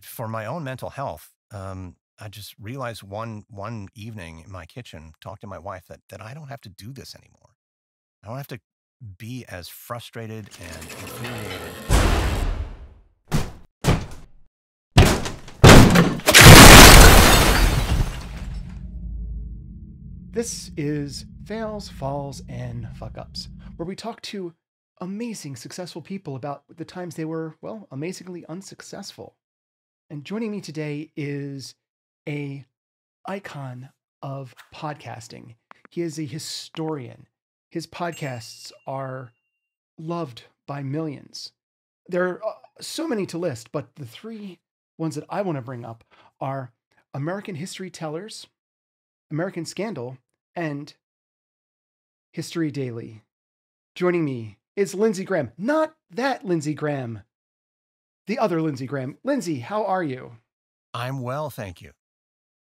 for my own mental health, I just realized one evening in my kitchen, talked to my wife that I don't have to do this anymore. I don't have to be as frustrated and infuriated. This is Fails, Falls, and Fuck Ups, where we talk to amazing, successful people about the times they were, well, amazingly unsuccessful. And joining me today is a icon of podcasting. He is a historian. His podcasts are loved by millions. There are so many to list, but the three ones that I want to bring up are American History Tellers, American Scandal, and History Daily. Joining me is Lindsey Graham. Not that Lindsey Graham, the other Lindsey Graham. Lindsey, how are you? I'm well, thank you.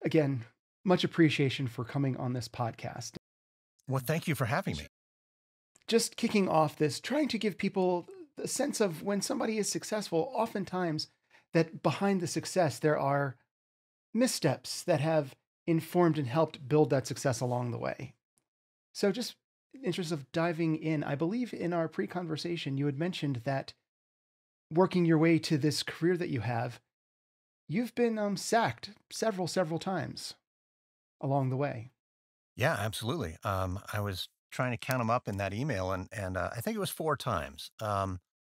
Again, much appreciation for coming on this podcast. Well, thank you for having me. Just kicking off this, trying to give people the sense of when somebody is successful, oftentimes that behind the success, there are missteps that have informed and helped build that success along the way. So just in the interest of diving in, I believe in our pre-conversation, you had mentioned that working your way to this career that you have, you've been sacked several times along the way. Yeah, absolutely. I was trying to count them up in that email, and I think it was 4 times.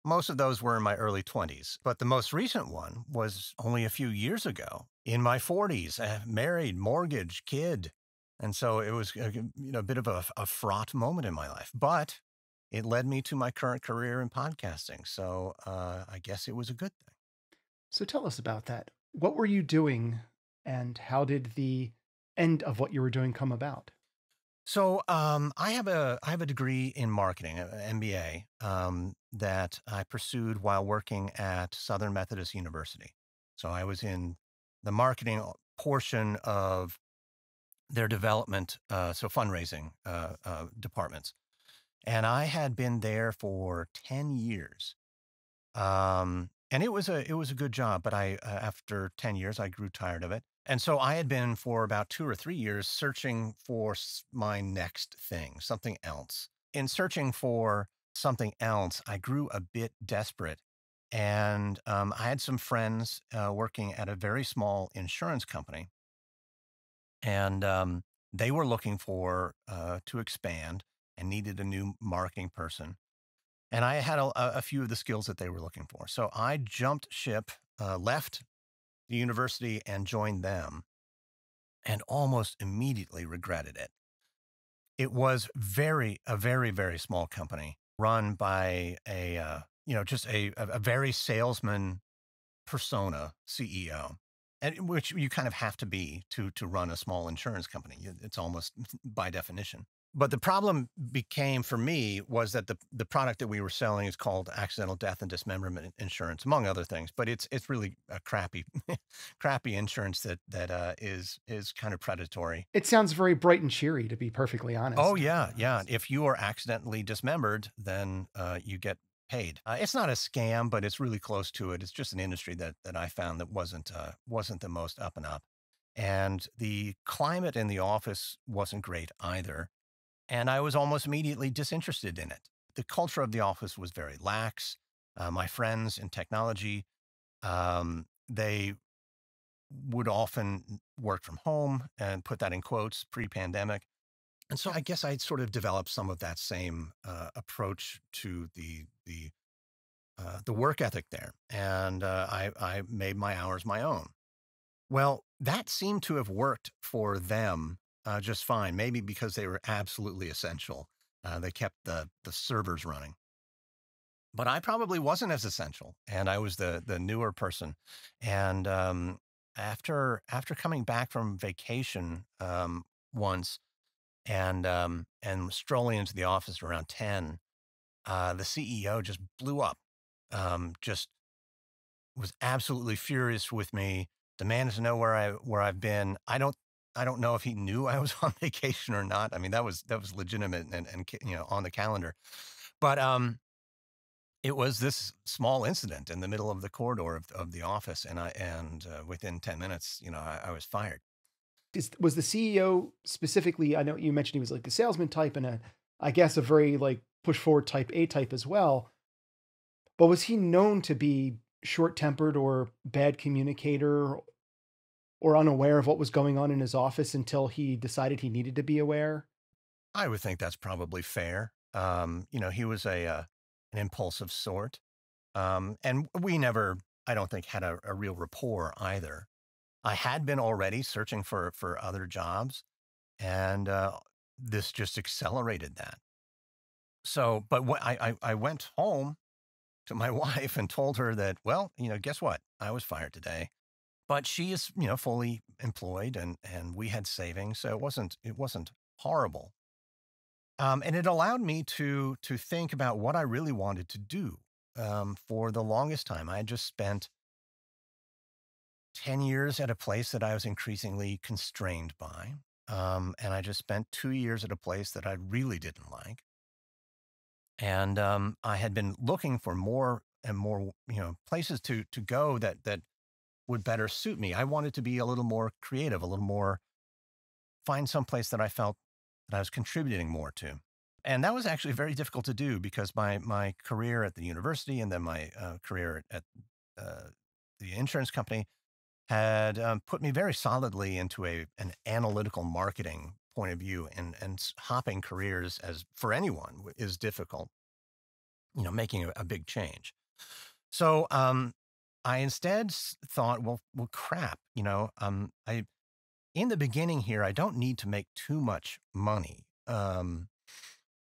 Most of those were in my early 20s, but the most recent one was only a few years ago in my 40s, married, mortgage, kid. And so it was a bit of a fraught moment in my life, but it led me to my current career in podcasting. So I guess it was a good thing. So tell us about that. What were you doing and how did the end of what you were doing come about? So I have a degree in marketing, an MBA, that I pursued while working at Southern Methodist University. So I was in the marketing portion of their development, so fundraising departments, and I had been there for 10 years. And it was a good job, but I after 10 years I grew tired of it, and so I had been for about 2 or 3 years searching for my next thing, something else. In searching for something else, I grew a bit desperate, and I had some friends working at a very small insurance company, and they were looking for to expand and needed a new marketing person. And I had a few of the skills that they were looking for. So I jumped ship, left the university and joined them, and almost immediately regretted it. It was a very, very small company run by just a very salesman persona CEO, and which you kind of have to be to run a small insurance company. It's almost by definition. But the problem became for me was that the product that we were selling is called accidental death and dismemberment insurance, among other things. But it's really a crappy crappy insurance that is kind of predatory. It sounds very bright and cheery, to be perfectly Oh honest. yeah, yeah. If you are accidentally dismembered, then you get paid. It's not a scam, but it's really close to it. It's just an industry that I found that wasn't the most up and up, and the climate in the office wasn't great either. And I was almost immediately disinterested in it. The culture of the office was very lax. My friends in technology, they would often work from home and put that in quotes pre-pandemic. And so I guess I'd sort of developed some of that same approach to the work ethic there, and I made my hours my own. Well, that seemed to have worked for them just fine. Maybe because they were absolutely essential. They kept the servers running, but I probably wasn't as essential, and I was the newer person. And after coming back from vacation once and strolling into the office around 10, the CEO just blew up. Just was absolutely furious with me, demanded to know where I've been. I don't know if he knew I was on vacation or not. I mean, that was legitimate and on the calendar. But It was this small incident in the middle of the corridor of the office, and within 10 minutes, I was fired. Was the CEO specifically? I know you mentioned he was like a salesman type and I guess a very like push forward type A type as well. But was he known to be short tempered or bad communicator or unaware of what was going on in his office until he decided he needed to be aware? I would think that's probably fair. He was an impulsive sort. And we never, I don't think, had a real rapport either. I had been already searching for other jobs, and this just accelerated that. So, but I went home to my wife and told her that, well, guess what? I was fired today. But she is, fully employed, and we had savings, so it wasn't horrible. And it allowed me to think about what I really wanted to do. For the longest time, I had just spent 10 years at a place that I was increasingly constrained by. And I just spent 2 years at a place that I really didn't like. And I had been looking for more and more, places to go that would better suit me. I wanted to be a little more creative, a little more, find some place that I felt that I was contributing more to. And that was actually very difficult to do because my career at the university and then my career at uh, the insurance company had put me very solidly into an analytical marketing point of view, and hopping careers as for anyone is difficult. Making a big change. So I instead thought, well, crap. I in the beginning here, I don't need to make too much money to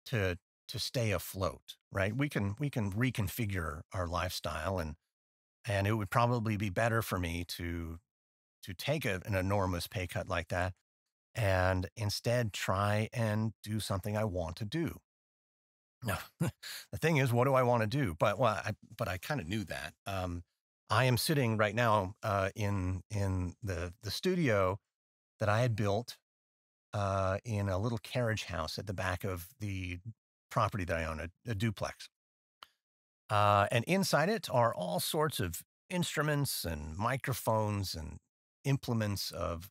to stay afloat, right? We can reconfigure our lifestyle, and it would probably be better for me to take an enormous pay cut like that and instead try and do something I want to do. Now, the thing is, what do I want to do? But I kind of knew that. I am sitting right now in the studio that I had built in a little carriage house at the back of the property that I own, a duplex. And inside it are all sorts of instruments and microphones and implements of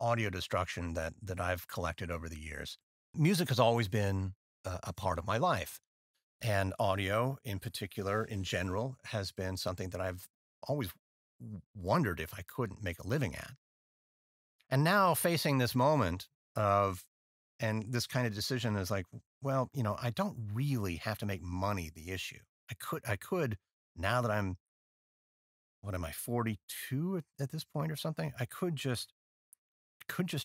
audio destruction that I've collected over the years. Music has always been a part of my life, and audio, in particular, in general, has been something that I've always wondered if I couldn't make a living at. And now facing this moment of, and this kind of decision is like, well, I don't really have to make money the issue. I could, now that I'm, what am I, 42 at this point or something? I could just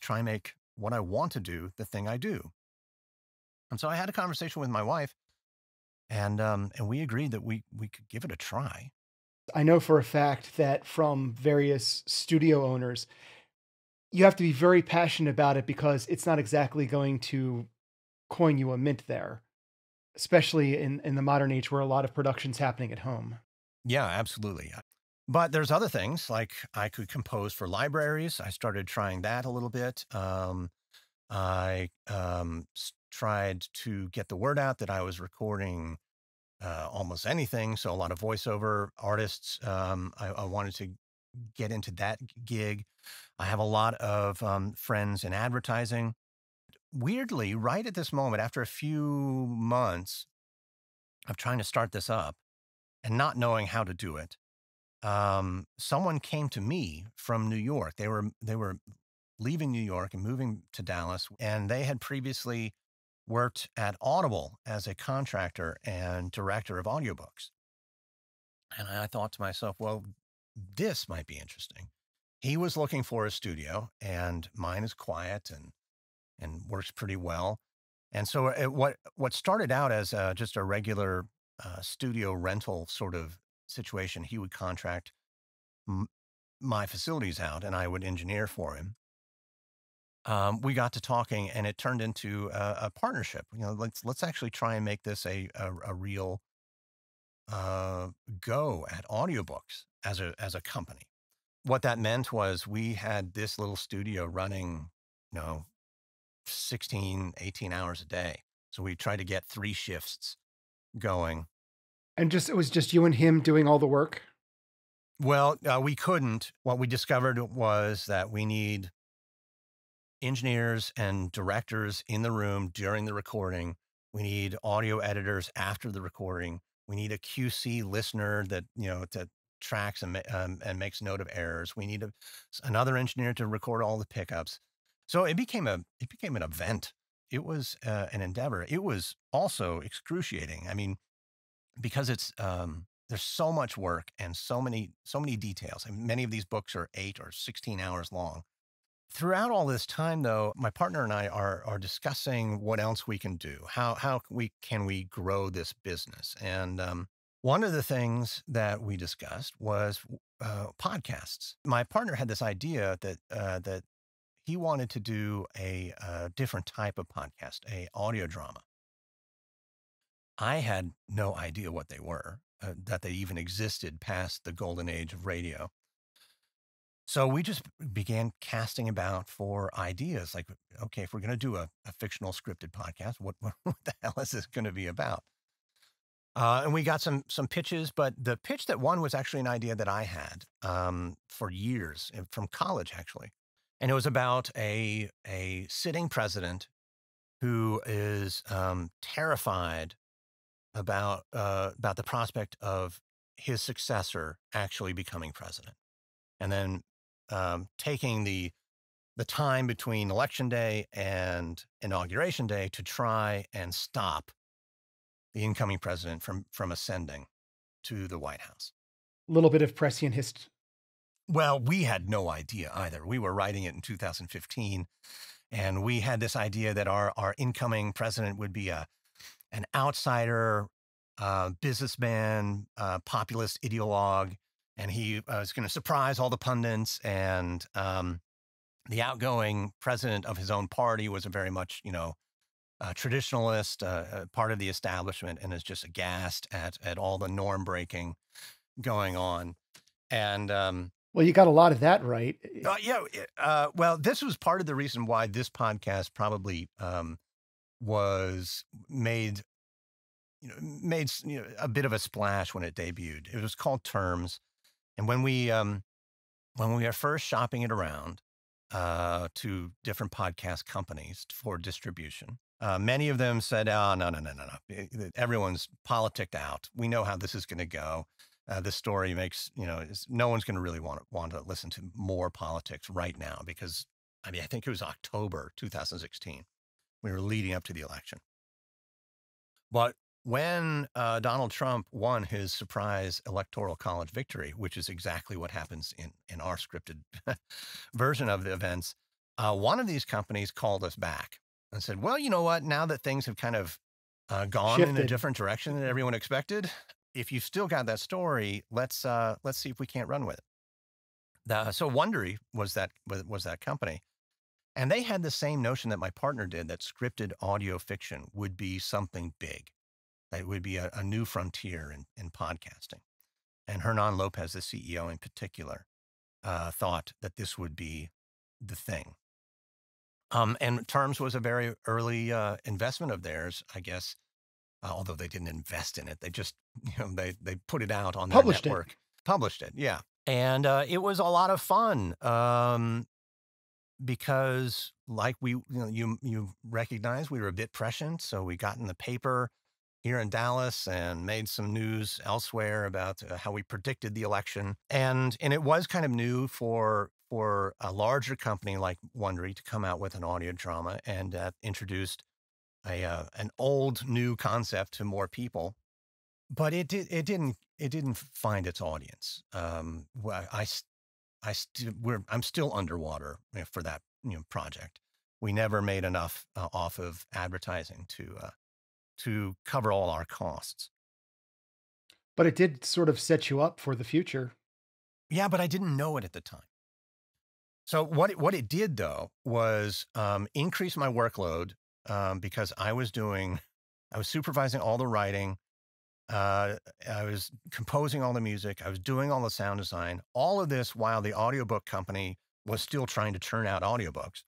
try and make what I want to do the thing I do. And so I had a conversation with my wife, and we agreed that we could give it a try. I know for a fact that from various studio owners, you have to be very passionate about it because it's not exactly going to coin you a mint there, especially in the modern age where a lot of production's happening at home. Yeah, absolutely. But there's other things like I could compose for libraries. I started trying that a little bit. I tried to get the word out that I was recording almost anything. So a lot of voiceover artists. I wanted to get into that gig. I have a lot of friends in advertising. Weirdly, right at this moment, after a few months of trying to start this up and not knowing how to do it, someone came to me from New York. They were leaving New York and moving to Dallas, and they had previously worked at Audible as a contractor and director of audiobooks. And I thought to myself, well, this might be interesting. He was looking for a studio, and mine is quiet and works pretty well. And so what started out as just a regular studio rental sort of situation, he would contract m- my facilities out, and I would engineer for him. We got to talking, and it turned into a partnership. Let's actually try and make this a real uh, go at audiobooks as a company. What that meant was we had this little studio running, you know, 16, 18 hours a day. So we tried to get three shifts going. And just it was just you and him doing all the work? Well, we couldn't. What we discovered was that we need engineers and directors in the room during the recording. We need audio editors after the recording. We need a QC listener that, that tracks and makes note of errors. We need another engineer to record all the pickups. So it became an event. It was an endeavor. It was also excruciating. I mean, because there's so much work and so many details. And many of these books are 8 or 16 hours long. Throughout all this time, though, my partner and I are discussing what else we can do. How can we grow this business? And one of the things that we discussed was podcasts. My partner had this idea that he wanted to do a different type of podcast, a audio drama. I had no idea what they were, that they even existed past the golden age of radio. So we just began casting about for ideas like, okay, if we're going to do a fictional scripted podcast, what the hell is this going to be about? And we got some pitches, but the pitch that won was actually an idea that I had for years from college, actually. And it was about a sitting president who is terrified about the prospect of his successor actually becoming president, and then taking the time between election day and inauguration day to try and stop the incoming president from ascending to the White House. A little bit of prescient hist. Well, we had no idea either. We were writing it in 2015, and we had this idea that our incoming president would be an outsider, businessman, populist ideologue, and he was going to surprise all the pundits. And the outgoing president of his own party was a very much, traditionalist, part of the establishment, and is just aghast at all the norm breaking going on. And Well, you got a lot of that right. yeah, well, this was part of the reason why this podcast probably was made a bit of a splash when it debuted. It was called Terms, and when we were first shopping it around to different podcast companies for distribution, many of them said, "Oh, no, no, no, no, no! Everyone's politicked out. We know how this is going to go. This story makes no one's going to really want to listen to more politics right now because I mean I think it was October 2016. We were leading up to the election, but when Donald Trump won his surprise electoral college victory, which is exactly what happens in our scripted version of the events, one of these companies called us back and said, "Well, you know what? Now that things have kind of gone in a Shifted. different direction than everyone expected, if you still got that story, let's see if we can't run with it." So Wondery was that company, and they had the same notion that my partner did, that scripted audio fiction would be something big. That it would be a new frontier in podcasting. And Hernan Lopez, the CEO in particular, thought that this would be the thing. And Terms was a very early investment of theirs, I guess. Although they didn't invest in it, they just they put it out on their Published it. network, published it, yeah. And it was a lot of fun because, like you recognize, we were a bit prescient, so we got in the paper here in Dallas and made some news elsewhere about how we predicted the election. And it was kind of new for a larger company like Wondery to come out with an audio drama and introduced an old new concept to more people. But it didn't find its audience. Well, I'm still underwater for that project. We never made enough off of advertising to cover all our costs. But it did sort of set you up for the future. Yeah, but I didn't know it at the time. So what it did though was increase my workload because I was supervising all the writing. I was composing all the music. I was doing all the sound design. All of this while the audiobook company was still trying to churn out audiobooks.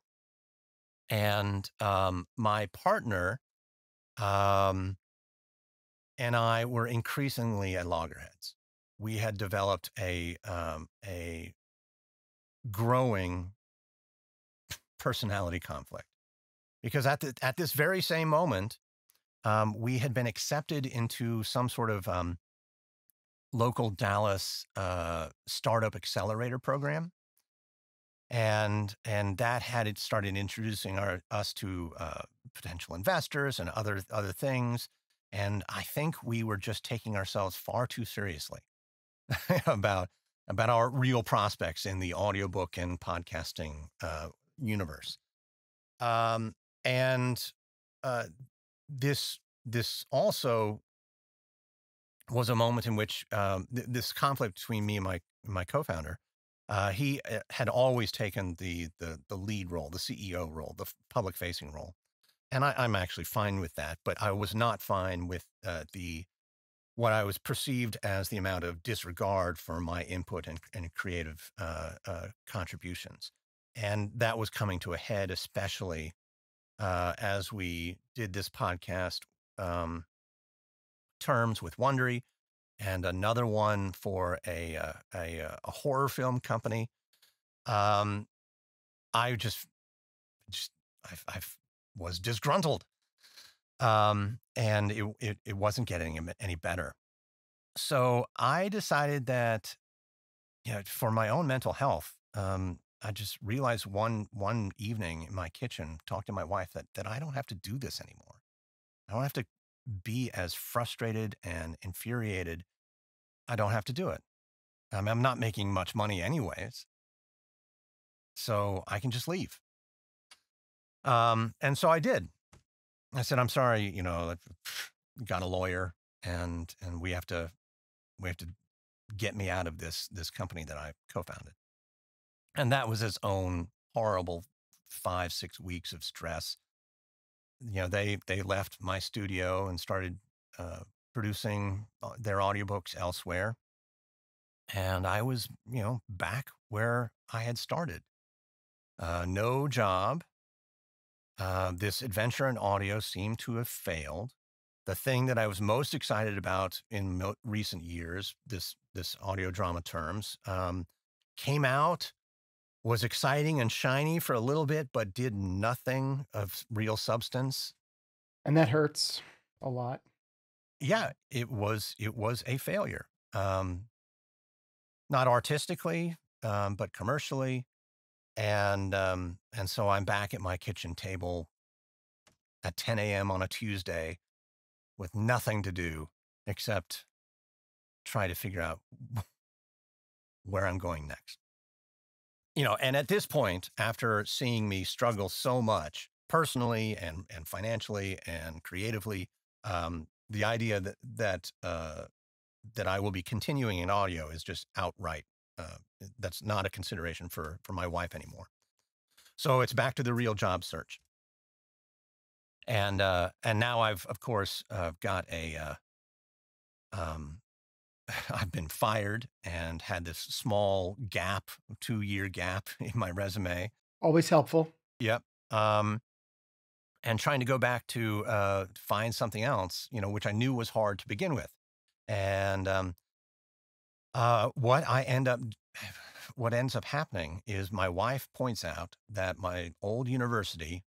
And my partner and I were increasingly at loggerheads. We had developed a growing personality conflict because at this very same moment, we had been accepted into some sort of local Dallas startup accelerator program, and that had it started introducing us to potential investors and other things. And I think we were just taking ourselves far too seriously about about our real prospects in the audiobook and podcasting universe. Um, and uh, this also was a moment in which this conflict between me and my co-founder. He had always taken the lead role, the CEO role, the public facing role, and I'm actually fine with that. But I was not fine with the what I was perceived as the amount of disregard for my input and creative contributions, and that was coming to a head, especially as we did this podcast. Um, Terms with Wondery, and another one for a horror film company. Um, I just I was disgruntled, and it wasn't getting any better. So I decided that, for my own mental health, I just realized one evening in my kitchen, talked to my wife that I don't have to do this anymore. I don't have to be as frustrated and infuriated. I don't have to do it. I'm not making much money anyways, so I can just leave. And so I did. I said, "I'm sorry, I've got a lawyer, and we have to get me out of this company that I co-founded." And that was its own horrible 5, 6 weeks of stress. They left my studio and started uh, producing their audiobooks elsewhere, and I was, back where I had started. No job. This adventure in audio seemed to have failed. The thing that I was most excited about in recent years, this audio drama terms, came out, was exciting and shiny for a little bit, but did nothing of real substance. And that hurts a lot. Yeah, it was a failure. Not artistically, but commercially. And so I'm back at my kitchen table at 10 a.m. on a Tuesday with nothing to do except try to figure out where I'm going next. And at this point, after seeing me struggle so much personally and financially and creatively, the idea that I will be continuing in audio is just outright. Uh, that's not a consideration for my wife anymore. So it's back to the real job search. And now I've of course got um, I've been fired and had this small gap, 2 year gap in my resume. Always helpful. Yep. Um, and trying to go back to find something else, which I knew was hard to begin with. And what I end up, what ends up happening is my wife points out that my old university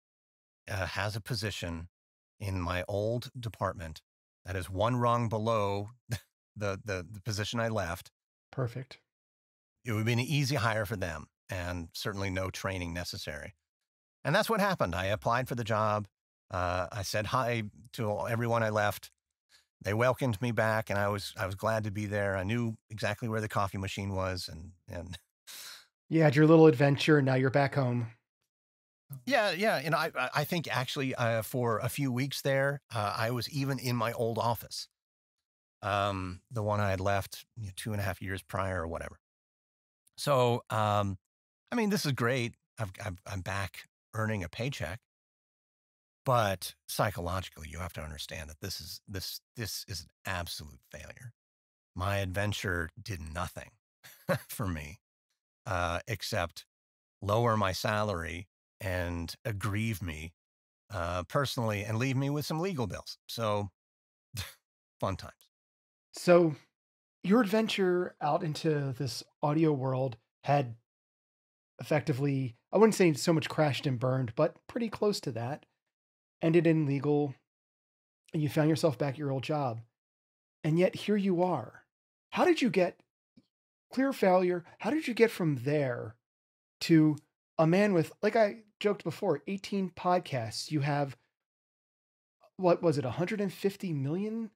has a position in my old department that is one rung below the position I left. Perfect. It would be an easy hire for them and certainly no training necessary. And that's what happened. I applied for the job. I said hi to everyone I left. They welcomed me back, and I was glad to be there. I knew exactly where the coffee machine was, and You had your little adventure, and now you're back home. yeah, yeah. And I think actually for a few weeks there, I was even in my old office, the one I had left 2.5 years prior or whatever. So I mean, this is great. I'm back earning a paycheck, but psychologically, you have to understand that this is an absolute failure. My adventure did nothing for me except lower my salary and aggrieve me personally and leave me with some legal bills. So Fun times. So your adventure out into this audio world had effectively, I wouldn't say so much crashed and burned, but pretty close to that. Ended in legal, and you found yourself back at your old job. And yet here you are. How did you get clear failure? How did you get from there to a man with, like I joked before, 18 podcasts? You have, what was it, 150 million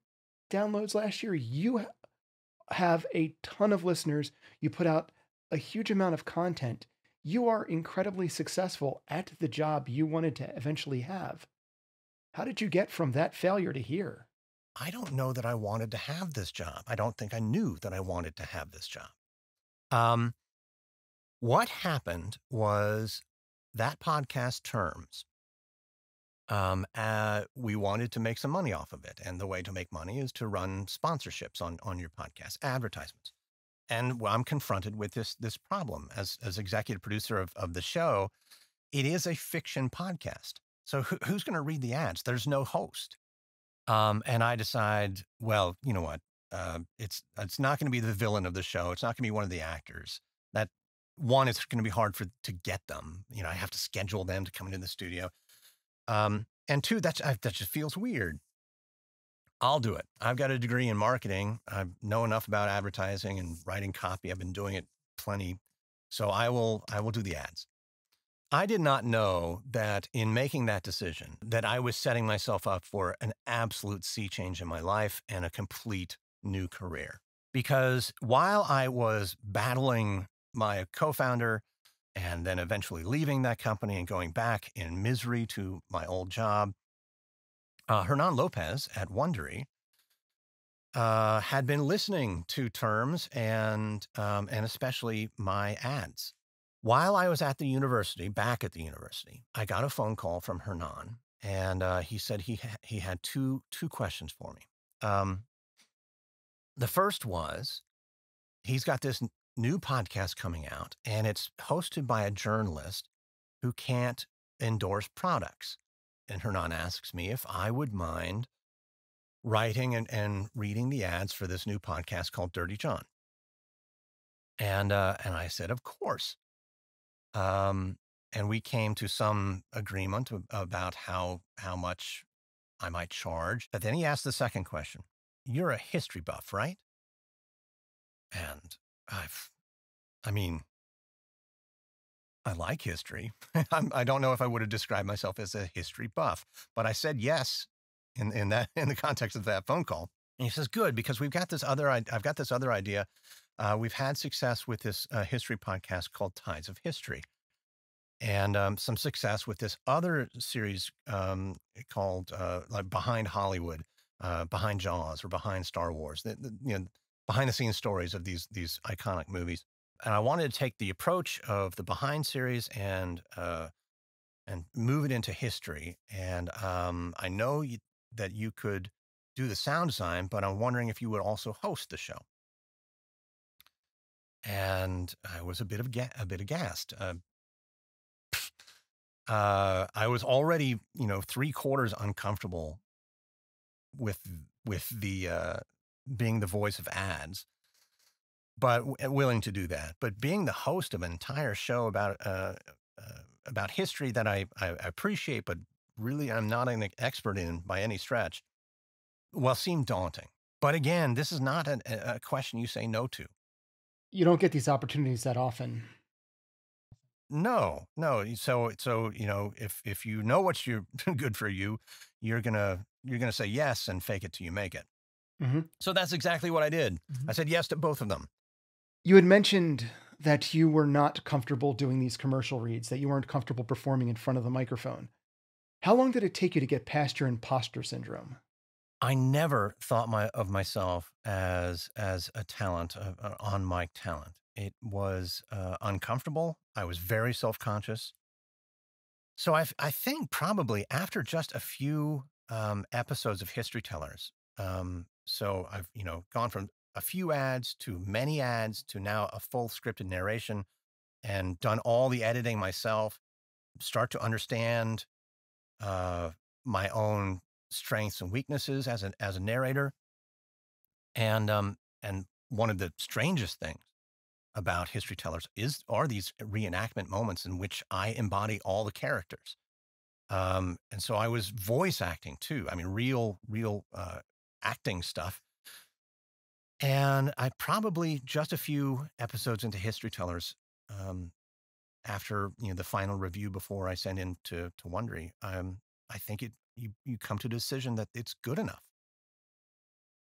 downloads last year? You have a ton of listeners. You put out a huge amount of content. You are incredibly successful at the job you wanted to eventually have. How did you get from that failure to here? I don't know that I wanted to have this job. I don't think I knew that I wanted to have this job. Um, what happened was that podcast Terms. We wanted to make some money off of it, and the way to make money is to run sponsorships on your podcast, advertisements. And I'm confronted with this problem as executive producer of the show. It is a fiction podcast, so who's going to read the ads? There's no host. And I decide, well, you know what? It's not going to be the villain of the show. It's not going to be one of the actors. That one, it's going to be hard to get them. You know, I have to schedule them to come into the studio. And two, that just feels weird. I'll do it. I've got a degree in marketing. I know enough about advertising and writing copy. I've been doing it plenty. So I will do the ads. I did not know that in making that decision, that I was setting myself up for an absolute sea change in my life and a complete new career. Because while I was battling my co-founder and then eventually leaving that company and going back in misery to my old job, Hernan Lopez at Wondery had been listening to Terms and especially my ads. While I was at the university, back at the university, I got a phone call from Hernan, and he said he had two questions for me. The first was, he's got this new podcast coming out, and it's hosted by a journalist who can't endorse products. And Hernan asks me if I would mind writing and reading the ads for this new podcast called Dirty John. And I said, of course. And we came to some agreement about how much I might charge. But then he asked the second question. You're a history buff, right? And I mean, I like history. I don't know if I would have described myself as a history buff, but I said yes in the context of that phone call. And he says, good, because I've got this other idea. We've had success with this history podcast called Tides of History, and some success with this other series called like Behind Hollywood, Behind Jaws, or Behind Star Wars. Behind the scenes stories of these iconic movies. And I wanted to take the approach of the Behind series and move it into history. And I know that you could do the sound design, but I'm wondering if you would also host the show. And I was a bit aghast. I was already, 3/4 uncomfortable with the being the voice of ads, but willing to do that. But being the host of an entire show about history that I appreciate, but really I'm not an expert in by any stretch, well, seemed daunting. But again, this is not a question you say no to. You don't get these opportunities that often. No. So if you know what's good for you, you're gonna say yes and fake it till you make it. Mm-hmm. So that's exactly what I did. Mm-hmm. I said yes to both of them. You had mentioned that you were not comfortable doing these commercial reads, that you weren't comfortable performing in front of the microphone. How long did it take you to get past your imposter syndrome? I never thought of myself as a talent, on mic talent. It was uncomfortable. I was very self-conscious. So I think probably after just a few episodes of History Tellers, so I've gone from a few ads to many ads to now a full scripted narration, and done all the editing myself. Start to understand my own strengths and weaknesses as a narrator. And one of the strangest things about History Tellers are these reenactment moments in which I embody all the characters. And so I was voice acting too. I mean, real acting stuff. And I probably just a few episodes into History Tellers, um, after the final review before I send in to Wondery, I think you come to a decision that it's good enough.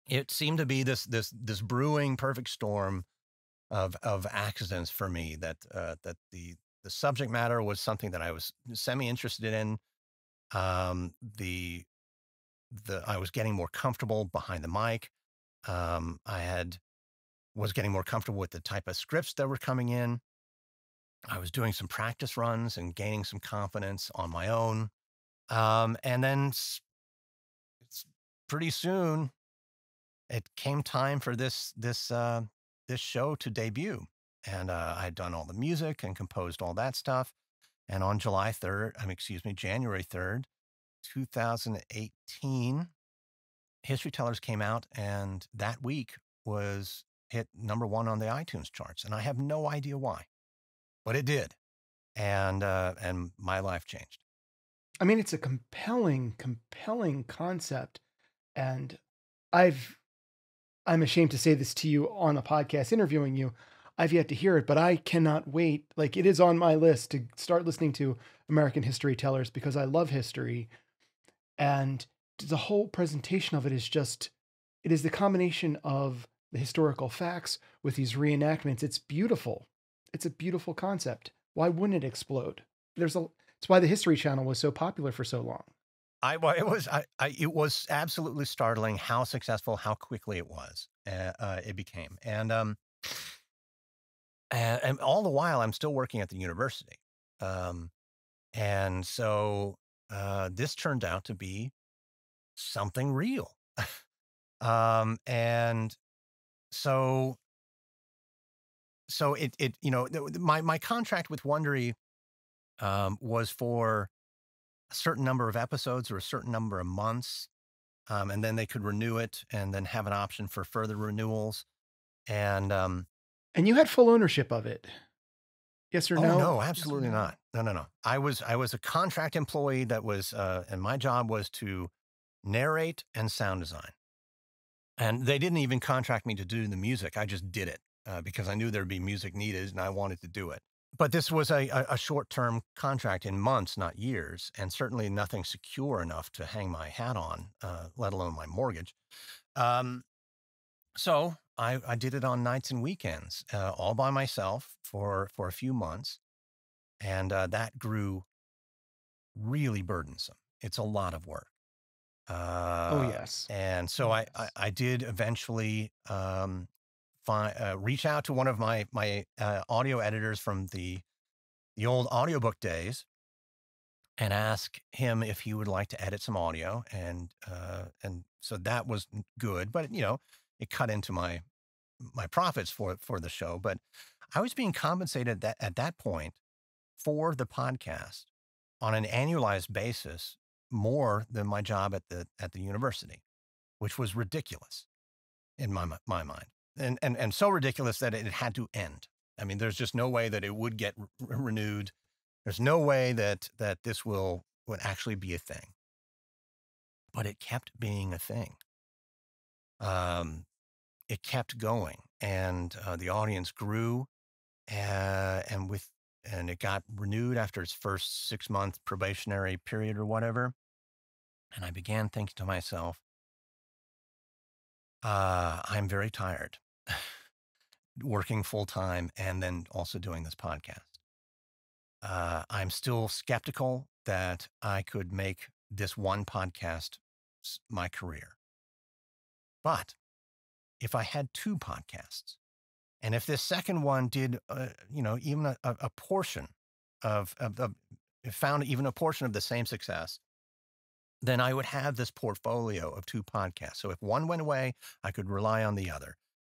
It seemed to be this brewing perfect storm of accidents for me, that the subject matter was something that I was semi interested in. The I was getting more comfortable behind the mic. I had was getting more comfortable with the type of scripts that were coming in. I was doing some practice runs and gaining some confidence on my own. And then it's pretty soon it came time for this show to debut. And I had done all the music and composed all that stuff. And on January 3rd, 2018, History Tellers came out, and that week was hit #1 on the iTunes charts. And I have no idea why, but it did. And my life changed. I mean, it's a compelling concept. And I'm ashamed to say this to you on a podcast interviewing you. I've yet to hear it, but I cannot wait. Like, it is on my list to start listening to American History Tellers because I love history. And the whole presentation of it is the combination of the historical facts with these reenactments. It's beautiful. It's a beautiful concept. Why wouldn't it explode? It's why the History Channel was so popular for so long. It was absolutely startling how successful, how quickly it became. And all the while I'm still working at the university. And so this turned out to be something real. And so my contract with Wondery was for a certain number of episodes or a certain number of months. And then they could renew it and then have an option for further renewals. And you had full ownership of it. Yes or oh no? no, absolutely not. No. I was a contract employee and my job was to narrate and sound design. And they didn't even contract me to do the music. I just did it because I knew there'd be music needed and I wanted to do it. But this was a short-term contract in months, not years, and certainly nothing secure enough to hang my hat on, let alone my mortgage. So I did it on nights and weekends, all by myself for a few months. And that grew really burdensome. It's a lot of work. Oh, yes. And so I did eventually reach out to one of my audio editors from the old audiobook days and ask him if he would like to edit some audio. And so that was good, but it cut into my profits for the show. But I was being compensated at that point for the podcast on an annualized basis more than my job at the university, which was ridiculous in my mind. And so ridiculous that it had to end. I mean, there's just no way that it would get renewed. There's no way that this would actually be a thing. But it kept being a thing. It kept going, and the audience grew, and it got renewed after its first 6-month probationary period or whatever. And I began thinking to myself, I'm very tired working full time and then also doing this podcast. I'm still skeptical that I could make this one podcast my career. But if I had 2 podcasts, and if this second one did, even a portion found even a portion of the same success, then I would have this portfolio of 2 podcasts. So if one went away, I could rely on the other.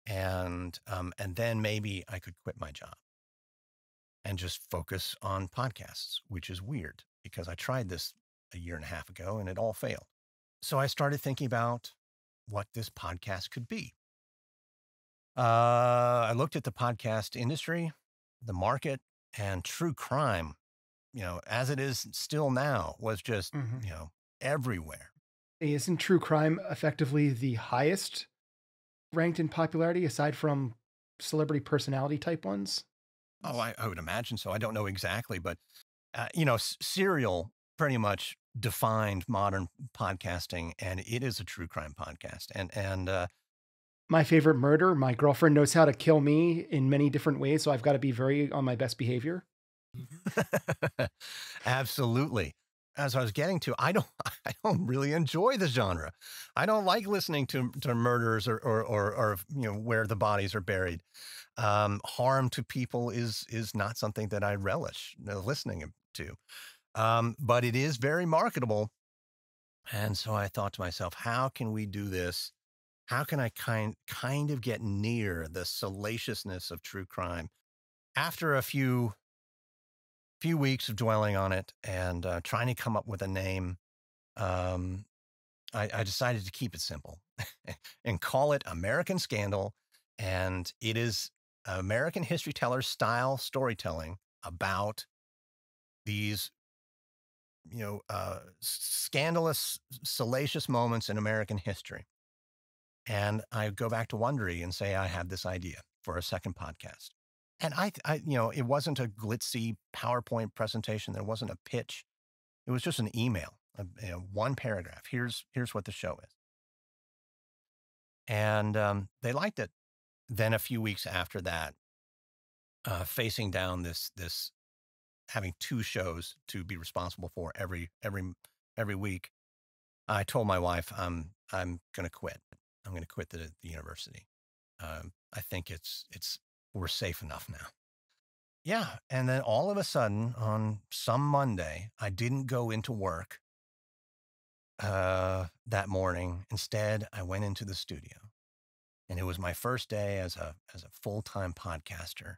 And then maybe I could quit my job and just focus on podcasts, which is weird because I tried this a year and a half ago and it all failed. So I started thinking about what this podcast could be. I looked at the podcast industry, the market, and true crime, as it is still now, was just, Hmm. you know, everywhere. Isn't true crime effectively the highest ranked in popularity aside from celebrity personality type ones? Oh, I would imagine so. I don't know exactly, but Serial pretty much defined modern podcasting, and it is a true crime podcast. And My favorite murder, my girlfriend knows how to kill me in many different ways, so I've got to be very on my best behavior. absolutely. As I was getting to, I don't really enjoy the genre. I don't like listening to murders or where the bodies are buried. Harm to people is not something that I relish listening to. But it is very marketable. And so I thought to myself, how can we do this? How can I kind of get near the salaciousness of true crime? After a few weeks of dwelling on it and trying to come up with a name, um, I decided to keep it simple and call it American Scandal. And it is American history teller style storytelling about these scandalous, salacious moments in American history. And I go back to Wondery and say, I have this idea for a second podcast. And it wasn't a glitzy PowerPoint presentation. There wasn't a pitch. It was just an email, one paragraph. Here's what the show is. And they liked it. Then a few weeks after that, facing down this having two shows to be responsible for every week, I told my wife, I'm going to quit. I'm going to quit the university. I think we're safe enough now. Yeah, and then all of a sudden, on some Monday, I didn't go into work that morning. Instead, I went into the studio, and it was my first day as a full time podcaster,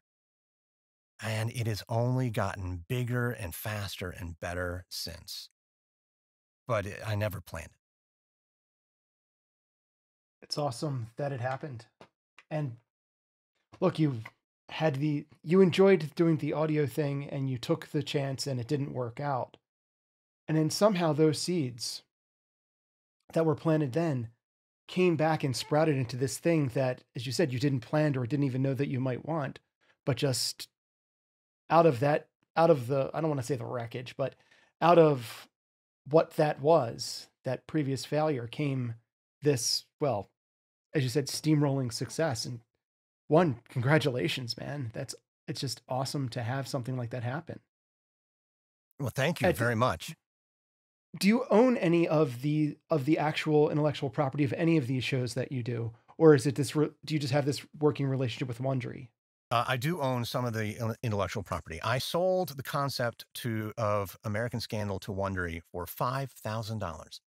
and it has only gotten bigger and faster and better since. But I never planned it. It's awesome that it happened. And look, you enjoyed doing the audio thing and you took the chance and it didn't work out. And then somehow those seeds that were planted then came back and sprouted into this thing that, as you said, you didn't plan or didn't even know that you might want, but just out of that, out of the, I don't want to say the wreckage, but out of what that was, that previous failure came this, well, as you said, steamrolling success. And one, congratulations, man. It's just awesome to have something like that happen. Well, thank you Ed, very much. do you own any of the actual intellectual property of any of these shows that you do, or is it do you just have this working relationship with Wondery? I do own some of the intellectual property. I sold the concept of American Scandal to Wondery for $5,000,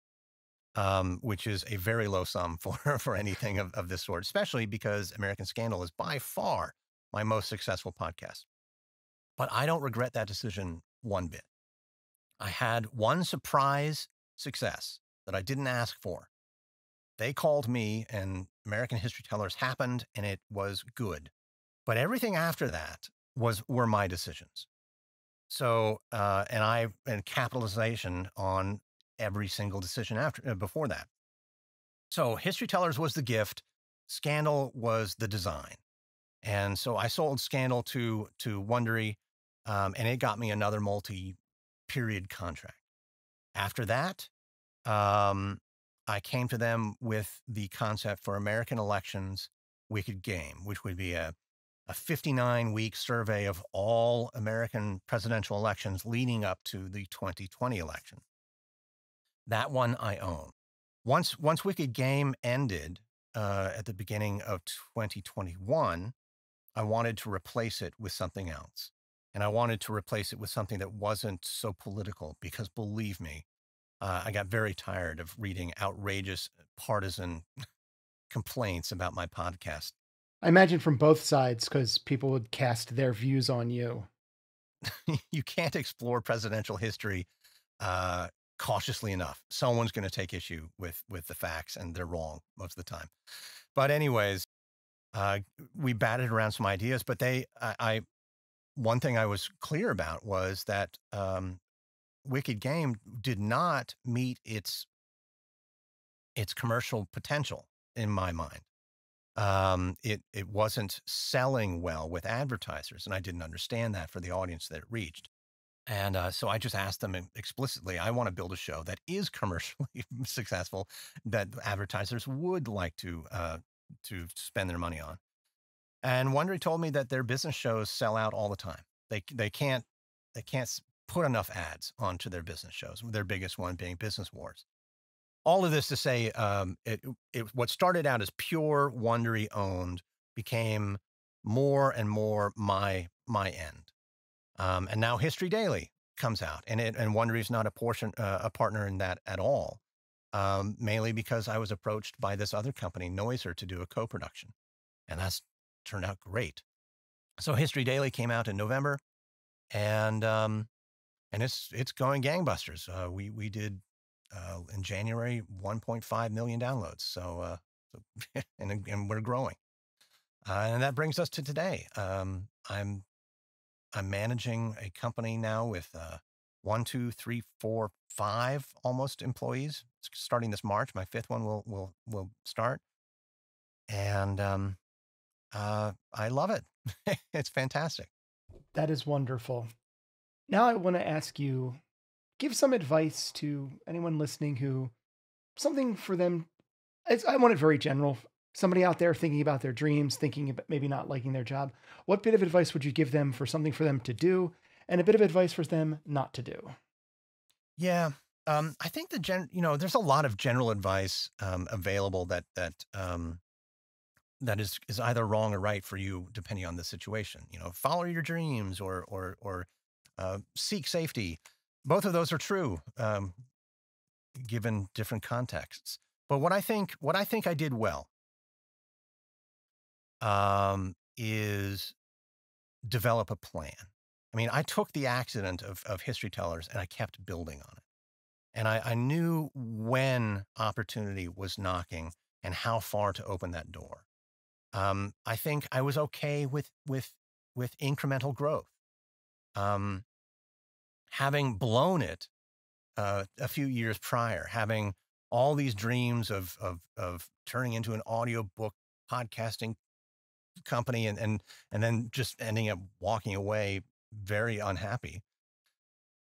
which is a very low sum for for anything of this sort, especially because American Scandal is by far my most successful podcast. But I don't regret that decision one bit. I had one surprise success that I didn't ask for. They called me, and American History Tellers happened, and it was good. But everything after that were my decisions. So, and capitalization on every single decision before that. So, History Tellers was the gift, Scandal was the design, and so I sold Scandal to Wondery, and it got me another multi-period contract. After that, um, I came to them with the concept for American Elections Wicked Game, which would be a 59-week survey of all American presidential elections leading up to the 2020 election. That one I own. Once Wicked Game ended at the beginning of 2021, I wanted to replace it with something else. And I wanted to replace it with something that wasn't so political because believe me, I got very tired of reading outrageous partisan complaints about my podcast. I imagine from both sides, because people would cast their views on you. You can't explore presidential history cautiously enough. Someone's going to take issue with the facts, and they're wrong most of the time. But anyways, Uh, we batted around some ideas, but one thing I was clear about was that Wicked Game did not meet its commercial potential in my mind. It wasn't selling well with advertisers, and I didn't understand that for the audience that it reached. And so I just asked them explicitly, I want to build a show that is commercially successful, that advertisers would like to spend their money on. And Wondery told me that their business shows sell out all the time. They can't put enough ads onto their business shows. Their biggest one being Business Wars. All of this to say, what started out as pure Wondery owned became more and more my end. And now History Daily comes out, and Wondery is not a partner in that at all. Mainly because I was approached by this other company, Noiser, to do a co-production, and that's turned out great. So History Daily came out in November, and it's going gangbusters. We did in January 1.5 million downloads. And we're growing, and that brings us to today. I'm managing a company now with 1, 2, 3, 4, 5 almost employees. Starting this March, my 5th one will start, and I love it. It's fantastic. That is wonderful. Now I want to ask you, give some advice to anyone listening who, something for them. I want it very general. Somebody out there thinking about their dreams, thinking about maybe not liking their job. What bit of advice would you give them for something for them to do, and a bit of advice for them not to do? Yeah. I think there's a lot of general advice available that is either wrong or right for you depending on the situation. Follow your dreams or seek safety. Both of those are true, given different contexts. But what I think I did well is develop a plan. I mean, I took the accident of History Tellers and I kept building on it. And I knew when opportunity was knocking and how far to open that door. I think I was okay with incremental growth. Having blown it a few years prior, having all these dreams of turning into an audiobook podcasting company and then just ending up walking away very unhappy,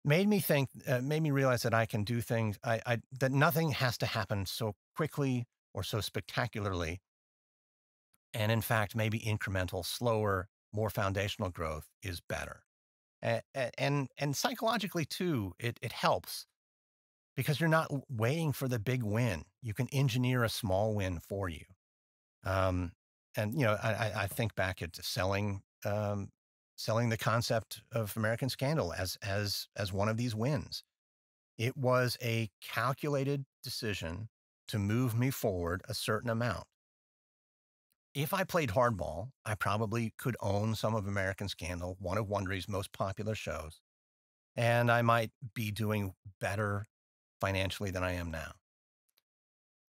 made me realize that I can do things, that nothing has to happen so quickly or so spectacularly. And in fact, maybe incremental, slower, more foundational growth is better. And psychologically too, it helps because you're not waiting for the big win. You can engineer a small win for you. Um, and I think back at selling the concept of American Scandal as one of these wins. It was a calculated decision to move me forward a certain amount. If I played hardball, I probably could own some of American Scandal, one of Wondery's most popular shows, and I might be doing better financially than I am now.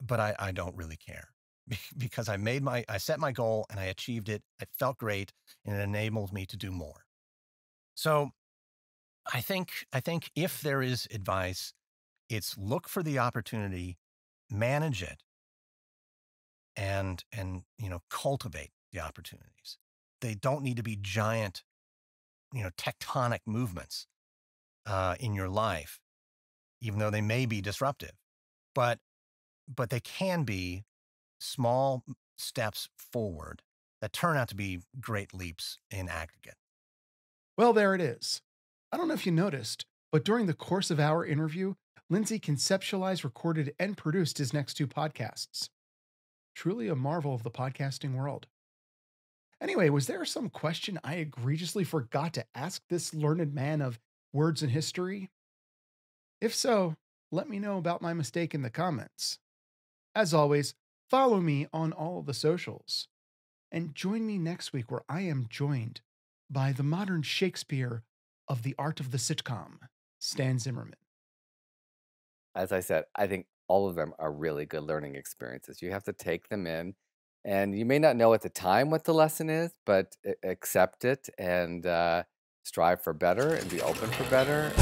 But I don't really care because I set my goal and I achieved it. It felt great and it enabled me to do more. So I think if there is advice, it's look for the opportunity, manage it, and cultivate the opportunities. They don't need to be giant, tectonic movements in your life, even though they may be disruptive. But they can be small steps forward that turn out to be great leaps in aggregate. Well, there it is. I don't know if you noticed, but during the course of our interview, Lindsay conceptualized, recorded, and produced his next 2 podcasts. Truly a marvel of the podcasting world. Anyway, was there some question I egregiously forgot to ask this learned man of words and history? If so, let me know about my mistake in the comments. As always, follow me on all of the socials. And join me next week where I am joined by the modern Shakespeare of the art of the sitcom, Stan Zimmerman. As I said, I think all of them are really good learning experiences. You have to take them in And you may not know at the time what the lesson is, but accept it and strive for better and be open for better.